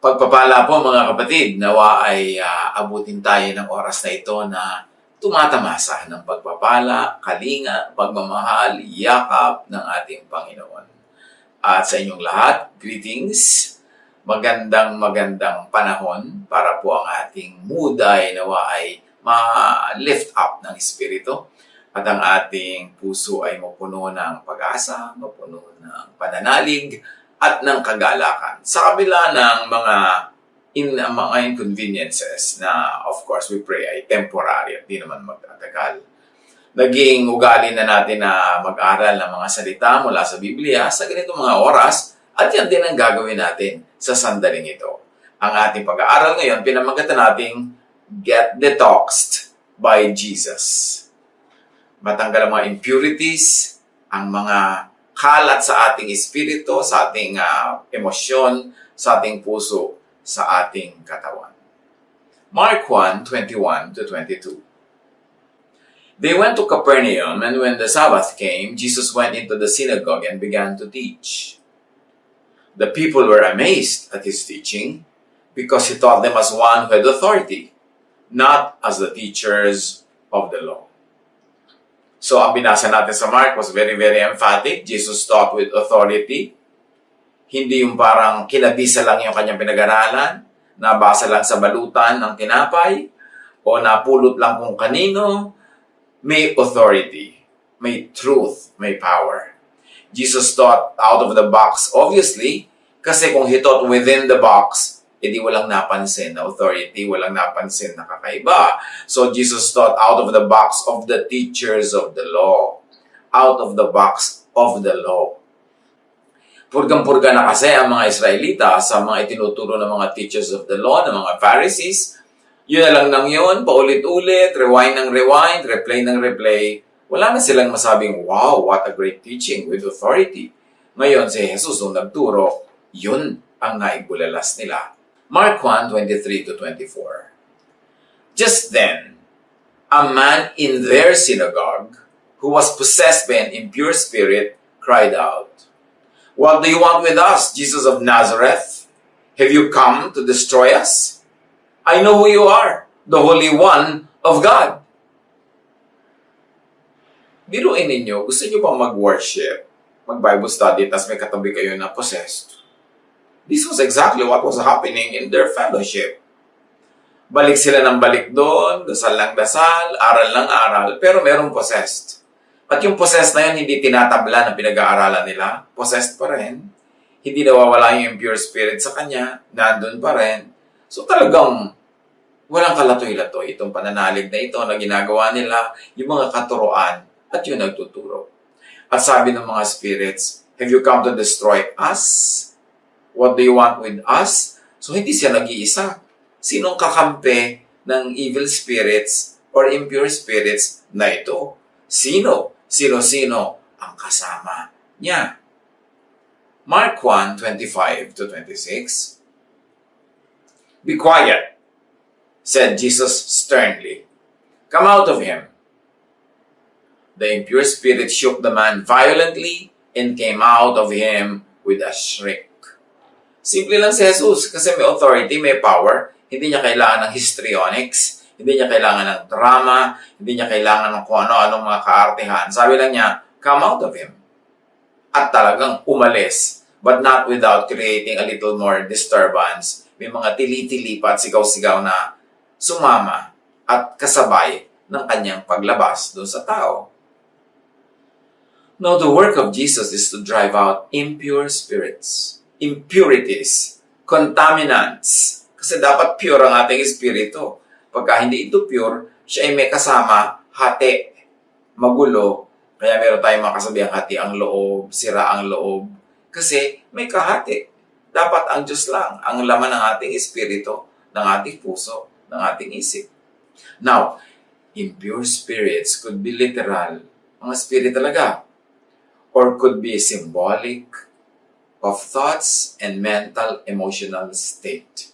Pagpapala po mga kapatid, nawa ay abutin tayo ng oras na ito na tumatamasa ng pagpapala, kalinga, pagmamahal, yakap ng ating Panginoon. At sa inyong lahat, greetings, magandang panahon para po ang ating mood ay nawa ay ma-lift up ng Espiritu at ang ating puso ay mapuno ng pag-asa, mapuno ng pananalig, at ng kagalakan. Sa kabila ng mga inconveniences na, of course, we pray ay temporary at di naman magtatagal. Naging ugali na natin na mag-aral ng mga salita mula sa Biblia sa ganitong mga oras at yan din ang gagawin natin sa sandaling ito. Ang ating pag-aaral ngayon, pinamagatan nating Get Detoxed by Jesus. Matanggal ang mga impurities, ang mga kalat sa ating espiritu, sa ating emosyon, sa ating puso, sa ating katawan. Mark 1:21-22. They went to Capernaum, and when the Sabbath came, Jesus went into the synagogue and began to teach. The people were amazed at his teaching, because he taught them as one who had authority, not as the teachers of the law. So, ang binasa natin sa Mark was very emphatic. Jesus taught with authority. Hindi yung parang kinabisa lang yung kanyang pinag-aralan, nabasa lang sa balutan ng tinapay, o napulot lang kung kanino. May authority, may truth, may power. Jesus taught out of the box, obviously, kasi kung he taught within the box, edi walang napansin na authority, walang napansin na kakaiba. So Jesus taught out of the box of the teachers of the law. Out of the box of the law. Purgang-purga na kasi ang mga Israelita sa mga itinuturo ng mga teachers of the law, ng mga Pharisees. Yun na lang yun, paulit-ulit, rewind ng rewind, replay ng replay. Wala na silang masabing, wow, what a great teaching with authority. Ngayon si Jesus nung nagturo, yun ang naibulalas nila. Mark 1:23-24. Just then, a man in their synagogue who was possessed by an impure spirit cried out, "What do you want with us, Jesus of Nazareth? Have you come to destroy us? I know who you are, the Holy One of God." Biruin ninyo, gusto niyo bang mag-worship, mag-Bible study, tas may katabi kayo na possessed? This was exactly what was happening in their fellowship. Balik sila ng balik doon, dasal lang dasal, aral lang aral, pero merong possessed. At yung possessed na yun, hindi tinatabla ng pinag-aaralan nila. Possessed pa rin. Hindi nawawala yung impure spirit sa kanya, nandun pa rin. So talagang walang kalatoy-latoy itong pananalig na ito na ginagawa nila, yung mga katuroan at yung nagtuturo. At sabi ng mga spirits, "Have you come to destroy us? What do you want with us?" So, hindi siya nag-iisa. Sinong kakampi ng evil spirits or impure spirits na ito? Sino ang kasama niya? Mark 1:25-26. "Be quiet," said Jesus sternly. "Come out of him." The impure spirit shook the man violently and came out of him with a shriek. Simple lang si Jesus kasi may authority, may power. Hindi niya kailangan ng histrionics, hindi niya kailangan ng drama, hindi niya kailangan ng kung ano-anong mga kaartehan. Sabi lang niya, "Come out of him." At talagang umalis, but not without creating a little more disturbance. May mga tili-tili pa at sigaw-sigaw na sumama at kasabay ng kanyang paglabas doon sa tao. Now, the work of Jesus is to drive out impure spirits, impurities, contaminants. Kasi dapat pure ang ating espiritu. Pagka hindi ito pure, siya ay may kasama, hati, magulo. Kaya meron tayong makasabihang hati ang loob, sira ang loob. Kasi may kahati. Dapat ang Diyos lang, ang laman ng ating espiritu, ng ating puso, ng ating isip. Now, impure spirits could be literal, mga spirit talaga, or could be symbolic of thoughts and mental, emotional state.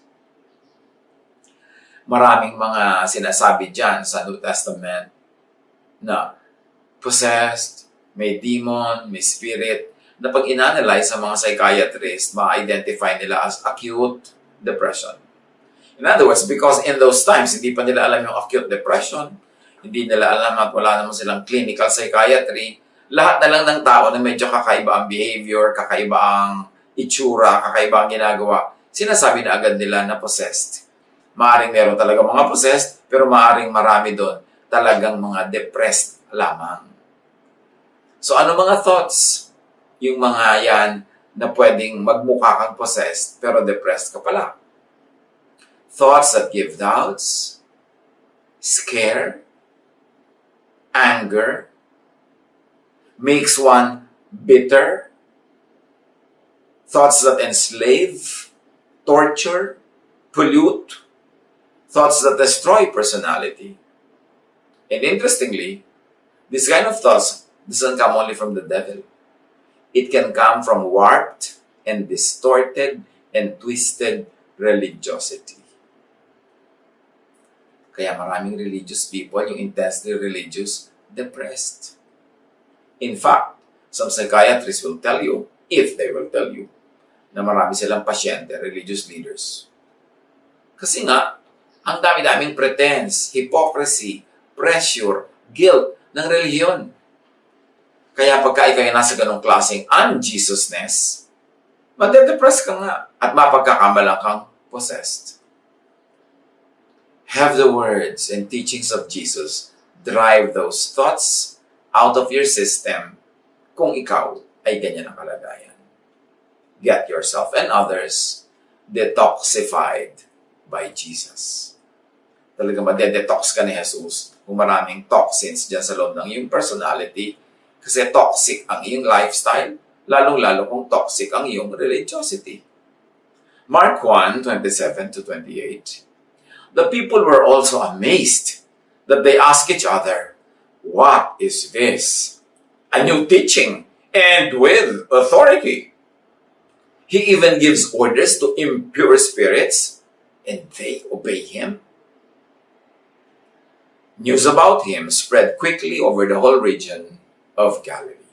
Maraming mga sinasabi dyan sa New Testament na possessed, may demon, may spirit, na pag inanalyze sa mga psychiatrist, ma-identify nila as acute, depression. In other words, because in those times, hindi pa nila alam yung acute depression, hindi nila alam at wala naman silang clinical psychiatry, lahat na lang ng tao na medyo kakaiba ang behavior, kakaiba ang itsura, kakaiba ang ginagawa, sinasabi na agad nila na possessed. Maaring meron talaga mga possessed, pero maaring marami doon talagang mga depressed lamang. So ano mga thoughts? Yung mga yan na pwedeng magmukha kang possessed, pero depressed ka pala. Thoughts that give doubts, scare, anger, makes one bitter, thoughts that enslave, torture, pollute, thoughts that destroy personality. And interestingly, this kind of thoughts doesn't come only from the devil. It can come from warped and distorted and twisted religiosity. Kaya maraming religious people, yung intensely religious, depressed. In fact, some psychiatrists will tell you, if they will tell you, na marami silang pasyente, religious leaders. Kasi nga, ang dami-daming pretense, hypocrisy, pressure, guilt ng religion. Kaya pagka ikaw ay nasa ganong klaseng un-Jesusness, madedepress ka nga at mapagkakamalang kang possessed. Have the words and teachings of Jesus drive those thoughts out of your system kung ikaw ay ganyan ang kalagayan. Get yourself and others detoxified by Jesus. Talagang madedetox ka ni Jesus kung maraming toxins dyan sa loob ng iyong personality kasi toxic ang iyong lifestyle, lalong-lalo kung toxic ang iyong religiosity. Mark 1:27-28. The people were also amazed that they asked each other, "What is this? A new teaching and with authority. He even gives orders to impure spirits and they obey him." News about him spread quickly over the whole region of Galilee.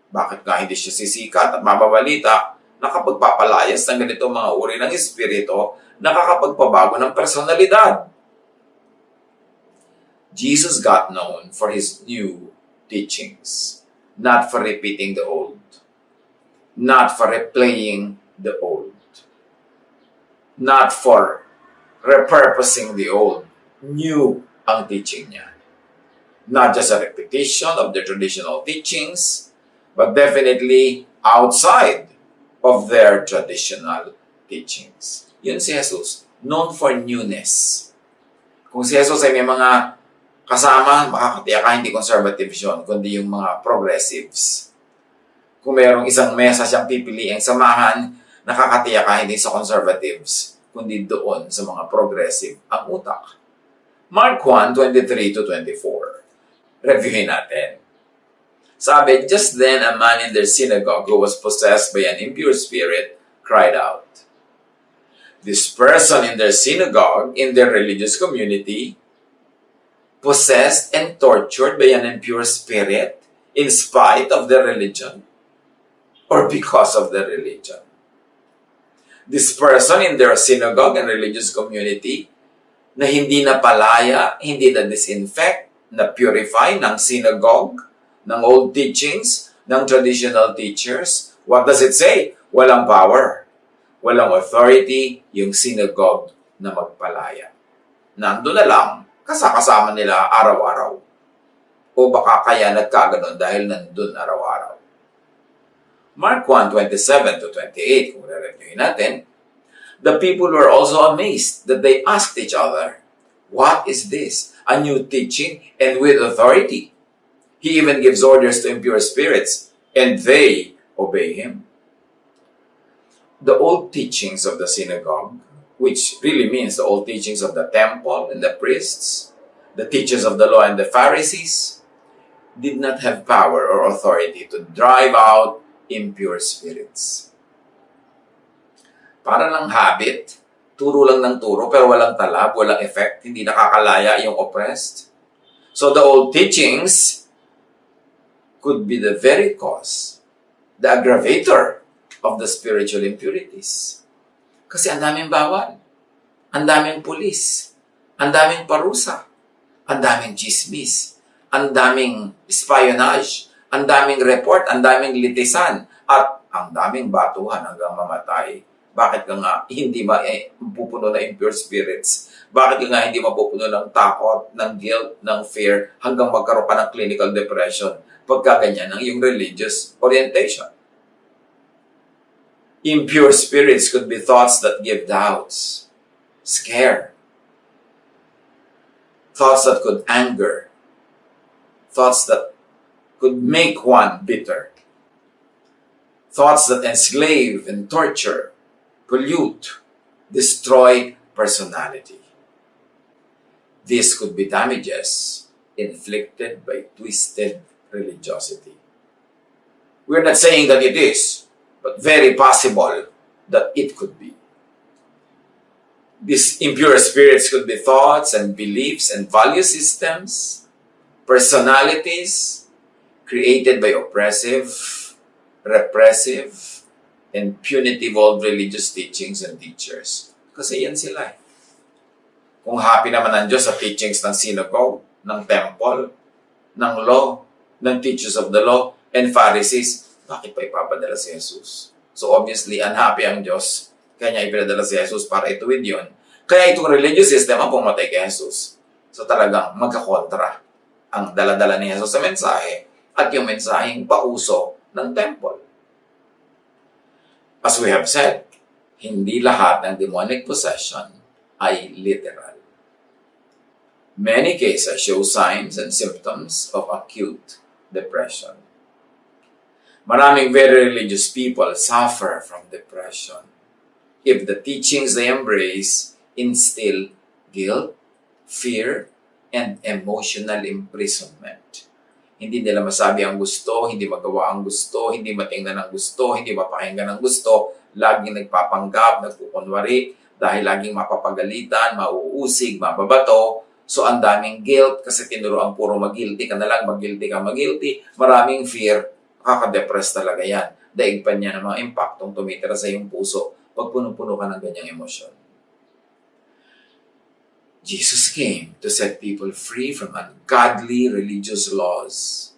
Bakit nga hindi siya sisikat at mababalita na kapag papalayas ng ganito mga uri ng espiritu, nakakapagpabago ng personalidad? Jesus got known for his new teachings, not for repeating the old, not for replaying the old, not for repurposing the old. New ang teaching niya. Not just a repetition of the traditional teachings, but definitely outside of their traditional teachings. Yun si Jesus, known for newness. Kung si Jesus ay may mga kasama, makakatiyak ka, hindi conservatives yun, kundi yung mga progressives. Kung mayroong isang mesa siyang pipiliing samahan, nakakatiyak ka, hindi sa conservatives, kundi doon sa mga progressive ang utak. Mark 1:23-24. Reviewin natin. Sabi, just then a man in their synagogue who was possessed by an impure spirit cried out. This person in their synagogue, in their religious community, possessed and tortured by an impure spirit in spite of their religion or because of their religion. This person in their synagogue and religious community na hindi na palaya, hindi na disinfect, na purify ng synagogue, ng old teachings, ng traditional teachers. What does it say? Walang power. Walang authority yung synagogue na magpalaya. Nandun na lang, kasama nila araw-araw. O baka kaya nagkaganon dahil nandun araw-araw. Mark 1:27-28, kung re-reviewin natin, the people were also amazed that they asked each other, "What is this? A new teaching and with authority. He even gives orders to impure spirits, and they obey him." The old teachings of the synagogue, which really means the old teachings of the temple and the priests, the teachers of the law and the Pharisees, did not have power or authority to drive out impure spirits. Para lang habit, turo lang ng turo, pero walang talab, walang effect, hindi nakakalaya yung oppressed. So the old teachings could be the very cause, the aggravator of the spiritual impurities. Kasi ang daming bawal, ang daming pulis, ang daming parusa, ang daming chismis, ang daming espionage, ang daming report, ang daming litisan, at ang daming batuhan hanggang mamatay. Bakit ka nga hindi mapupuno na impure spirits? Bakit ka nga hindi mapupuno ng takot, ng guilt, ng fear, hanggang magkaroon ka ng clinical depression pagka ganyan ang iyong religious orientation? Impure spirits could be thoughts that give doubts, scare, thoughts that could anger, thoughts that could make one bitter, thoughts that enslave and torture, pollute, destroy personality. This could be damages inflicted by twisted religiosity. We're not saying that it is, but very possible that it could be. These impure spirits could be thoughts and beliefs and value systems, personalities created by oppressive, repressive, and punitive old religious teachings and teachers. Kasi yan sila. Kung happy naman ang Diyos sa teachings ng synagogue, ng temple, ng law, ng teachers of the law, and Pharisees, bakit pa ipapadala si Jesus? So obviously, unhappy ang Diyos. Kaya niya ipinadala si Jesus para ituwid yun. Kaya itong religious system ang pumatay kay Jesus. So talagang magkakontra ang daladala ni Jesus sa mensahe at yung mensaheng pauso ng temple. As we have said, hindi lahat ng demonic possession ay literal. Many cases show signs and symptoms of acute depression. Maraming very religious people suffer from depression if the teachings they embrace instill guilt, fear, and emotional imprisonment. Hindi nila masabi ang gusto, hindi magawa ang gusto, hindi matingnan ang gusto, hindi mapakinggan ang gusto, laging nagpapanggap, nagkukunwari, dahil laging mapapagalitan, mauusig, mababato. So ang daming guilt kasi tinuruan puro mag-guilty ka na lang, mag-guilty ka, mag-guilty. Maraming fear, nakaka-depress talaga yan. Daig pa niya ng mga impaktong tumitira sa iyong puso pag puno-puno ka ng ganyang emosyon. Jesus came to set people free from ungodly religious laws,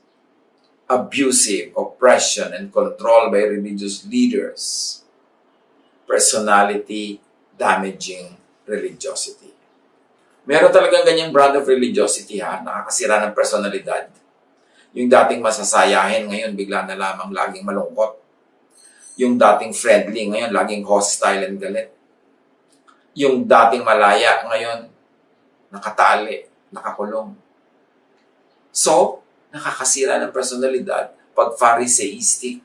abusive oppression and control by religious leaders, personality-damaging religiosity. Meron talagang ganyang brand of religiosity, nakakasira ng personalidad. Yung dating masasayahin, ngayon bigla na lamang laging malungkot. Yung dating friendly, ngayon laging hostile and galit. Yung dating malaya, ngayon nakatali, nakakulong. So, nakakasira ng personalidad pag Pharisaistic,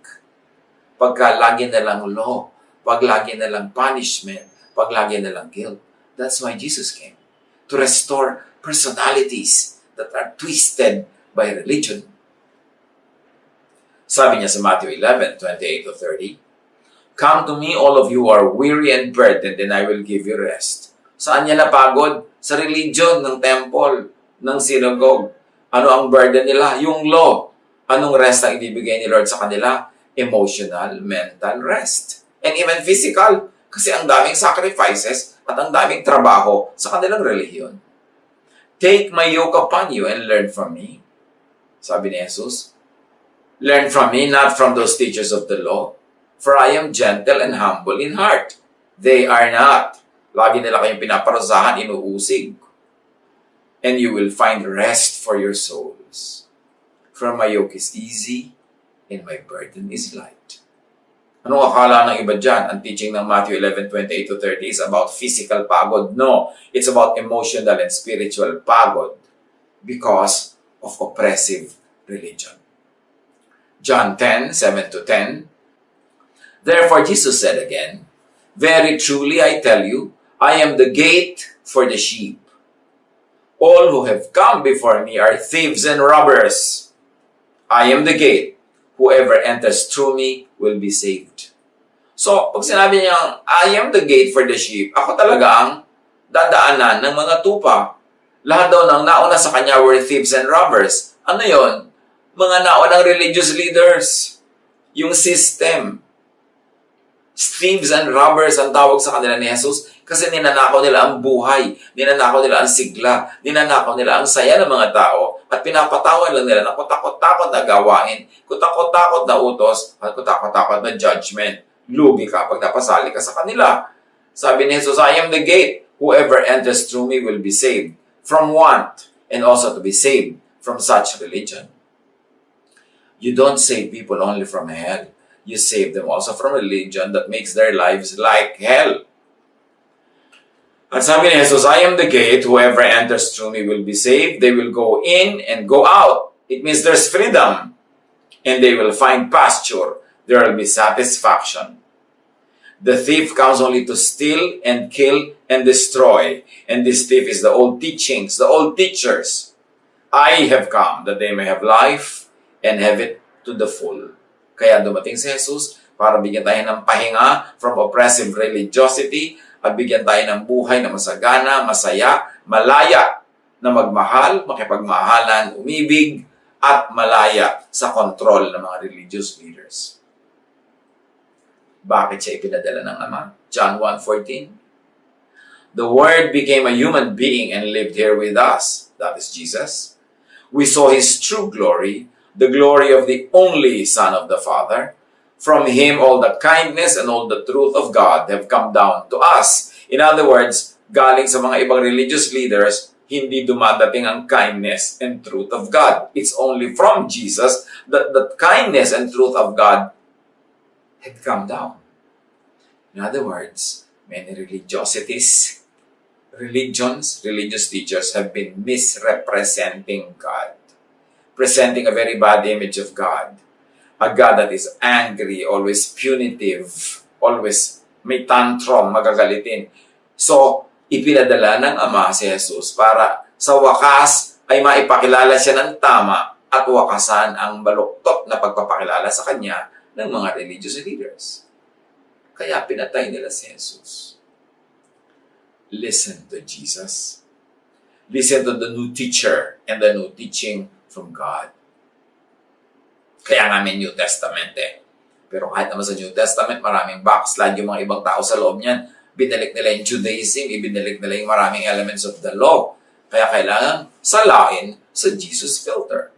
pagka lagi na lang law, pag lagi na lang punishment, pag lagi na lang guilt. That's why Jesus came, to restore personalities that are twisted by religion. Sabi niya sa Matthew 11:28-30, "Come to me, all of you who are weary and burdened, and I will give you rest." Saan niya napagod? Sa religion ng temple, ng synagogue. Ano ang burden nila? Yung law. Anong rest ang ibibigay ni Lord sa kanila? Emotional, mental rest. And even physical. Kasi ang daming sacrifices at ang daming trabaho sa kanilang relihiyon. "Take my yoke upon you and learn from me." Sabi ni Jesus, "Learn from me, not from those teachers of the law. For I am gentle and humble in heart." They are not. Lagi nila kayong pinaparusahan, inuusig. "And you will find rest for your souls. For my yoke is easy and my burden is light." Anong akala ng iba dyan? Ang teaching ng Matthew 11:28-30 is about physical pagod. No, it's about emotional and spiritual pagod because of oppressive religion. John 10:7-10, "Therefore Jesus said again, Very truly I tell you, I am the gate for the sheep. All who have come before me are thieves and robbers. I am the gate. Whoever enters through me will be saved." So, pag sinabi niya, I am the gate for the sheep, ako talaga ang dadaanan ng mga tupa. Lahat daw ng nauna sa kanya were thieves and robbers. Ano yon? Mga naunang religious leaders. Yung system. Thieves and robbers ang tawag sa kanila ni Jesus kasi ninanakaw nila ang buhay, ninanakaw nila ang sigla, ninanakaw nila ang saya ng mga tao at pinapatawan lang nila ng kutakot-takot na gawain, kutakot-takot na utos at kutakot-takot na judgment. Lugi ka pag napasali ka sa kanila. Sabi ni Jesus, I am the gate. Whoever enters through me will be saved from want and also to be saved from such religion. You don't save people only from hell. You save them also from religion that makes their lives like hell. At sabi ni Jesus, I am the gate. Whoever enters through me will be saved. They will go in and go out. It means there's freedom. And they will find pasture. There will be satisfaction. The thief comes only to steal and kill and destroy. And this thief is the old teachings, the old teachers. I have come that they may have life and have it to the full. Kaya dumating si Jesus para bigyan tayo ng pahinga from oppressive religiosity at bigyan tayo ng buhay na masagana, masaya, malaya na magmahal, makipagmahalan, umibig, at malaya sa kontrol ng mga religious leaders. Bakit siya ipinadala ng Ama? John 1:14. The Word became a human being and lived here with us. That is Jesus. We saw His true glory, the glory of the only Son of the Father. From Him all the kindness and all the truth of God have come down to us. In other words, galing sa mga ibang religious leaders, hindi dumadating ang kindness and truth of God. It's only from Jesus that the kindness and truth of God had come down. In other words, many religious teachers have been misrepresenting God, presenting a very bad image of God. A God that is angry, always punitive, always may tantrum, magagalitin. So, ipinadala ng Ama si Jesus para sa wakas ay maipakilala siya ng tama at wakasan ang baluktot na pagpapakilala sa Kanya ng mga religious leaders. Kaya pinatay nila si Jesus. Listen to Jesus. Listen to the new teacher and the new teaching from God. Kaya nga may New Testament eh. Pero kahit naman sa New Testament, maraming backslide yung mga ibang tao sa loob niyan. Binalik nila yung Judaism, ibinalik nila yung maraming elements of the law. Kaya kailangan salain sa Jesus filter.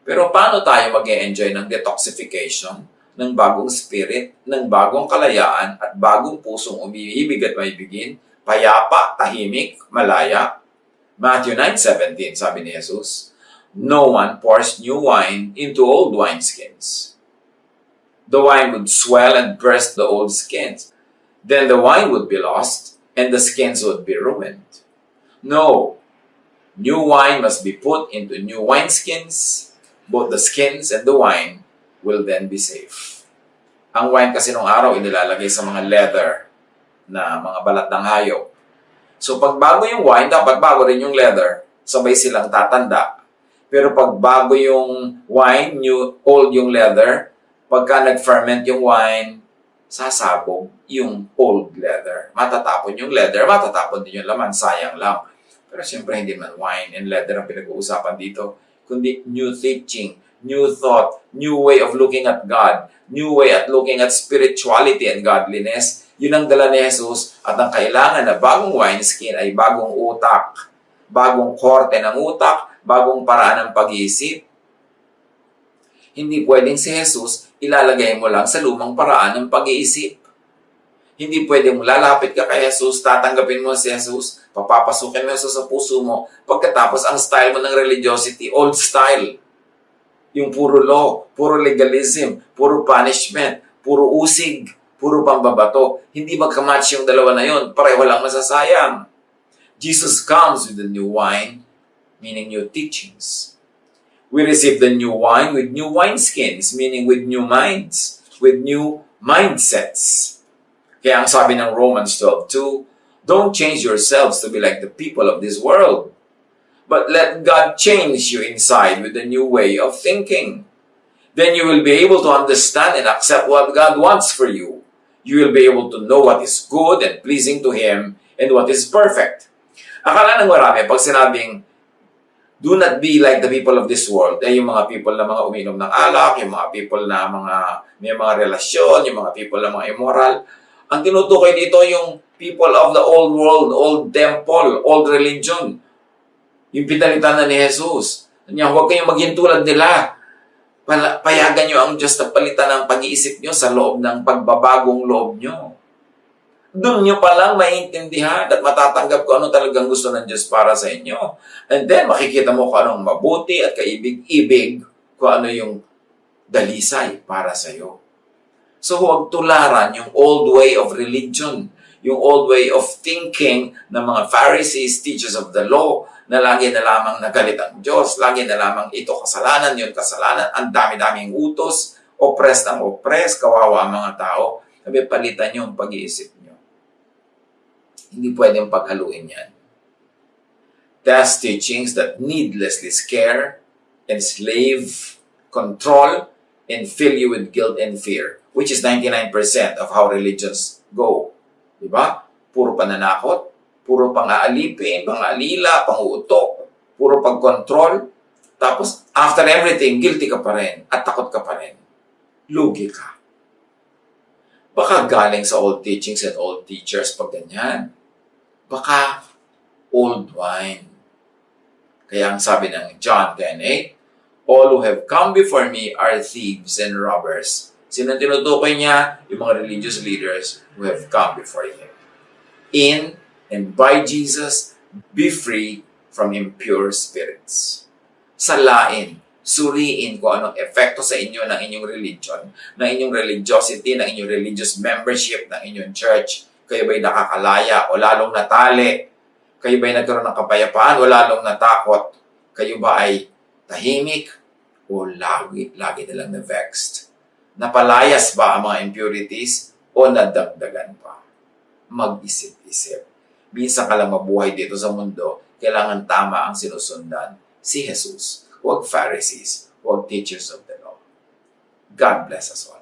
Pero paano tayo mag-e-enjoy ng detoxification, ng bagong spirit, ng bagong kalayaan, at bagong pusong umiibig at maibigin, payapa, tahimik, malaya? Matthew 9:17, sabi ni Jesus, no one pours new wine into old wineskins. The wine would swell and burst the old skins. Then the wine would be lost, and the skins would be ruined. No, new wine must be put into new wineskins. Both the skins and the wine will then be safe. Ang wine kasi nung araw inilalagay sa mga leather na mga balat ng hayop. So pag bago yung wine, dapat bago rin yung leather. Sabay silang tatanda. Pero pag bago yung wine, old yung leather, pagka nag-ferment yung wine, sasabog yung old leather. Matatapon yung leather, matatapon din yung laman, sayang lang. Pero siyempre hindi man wine and leather ang pinag-uusapan dito, kundi new teaching, new thought, new way of looking at God, new way at looking at spirituality and godliness. Yun ang dala ni Jesus at ang kailangan na bagong wineskin ay bagong utak, bagong korte ng utak, bagong paraan ng pag-iisip. Hindi pwedeng si Jesus ilalagay mo lang sa lumang paraan ng pag-iisip. Hindi pwedeng lalapit ka kay Jesus, tatanggapin mo si Jesus, papapasukin mo Jesus sa puso mo, pagkatapos ang style mo ng religiosity, old style. Yung puro law, puro legalism, puro punishment, puro usig, puro pambabato. Hindi magkamatch yung dalawa na yun, pareho lang masasayang. Jesus comes with the new wine, meaning new teachings. We receive the new wine with new wineskins, meaning with new minds, with new mindsets. Kaya ang sabi ng Romans 12:2, don't change yourselves to be like the people of this world, but let God change you inside with a new way of thinking. Then you will be able to understand and accept what God wants for you. You will be able to know what is good and pleasing to Him and what is perfect. Akala ng marami, pag sinabing Do not be like the people of this world. Yung mga people na mga uminom ng alak, yung mga people na may mga relasyon, yung mga people na mga immoral. Ang tinutukoy dito yung people of the old world, old temple, old religion. Yung pinalitan na ni Jesus. Huwag kayong maging tulad nila. Payagan nyo ang Diyos na palitan ng pag-iisip nyo sa loob ng pagbabagong loob nyo. Doon nyo palang maintindihan at matatanggap kung ano talagang gusto ng Diyos para sa inyo. And then, makikita mo kung anong mabuti at kaibig-ibig, kung ano yung dalisay para sa iyo. So, huwag tularan yung old way of religion, yung old way of thinking ng mga Pharisees, teachers of the law, na lagi na lamang nagalit ang Diyos, lagi na lamang ito kasalanan, yun kasalanan, ang dami-daming utos, oppressed ng oppressed, kawawa ang mga tao. Sabi, palitan nyo ang pag-iisip nyo. Hindi pwedeng paghaluin yan. Test teachings that needlessly scare, enslave, control, and fill you with guilt and fear, which is 99% of how religions go. Diba? Puro pananakot, puro pang-aalipin, pang-alila, pang-uutok, puro pag-control. Tapos, after everything, guilty ka pa rin at takot ka pa rin. Lugi ka. Baka galing sa old teachings and old teachers pag ganyan. Baka old wine. Kaya ang sabi ng John 10:8, all who have come before me are thieves and robbers. Sino tinutukoy niya? Yung mga religious leaders who have come before him. In and by Jesus, be free from impure spirits. Salain, suriin kung anong epekto sa inyo ng inyong religion, ng inyong religiosity, ng inyong religious membership, ng inyong church. Kayo ba'y nakakalaya o lalong natali? Kayo ba'y nagkaroon ng kapayapaan o lalong natakot? Kayo ba ay tahimik o lagi na lang na-vexed? Napalayas ba ang mga impurities o nadagdagan pa? Mag-isip-isip. Minsan ka lang mabuhay dito sa mundo, kailangan tama ang sinusundan. Si Jesus, huwag Pharisees, huwag teachers of the law. God bless us all.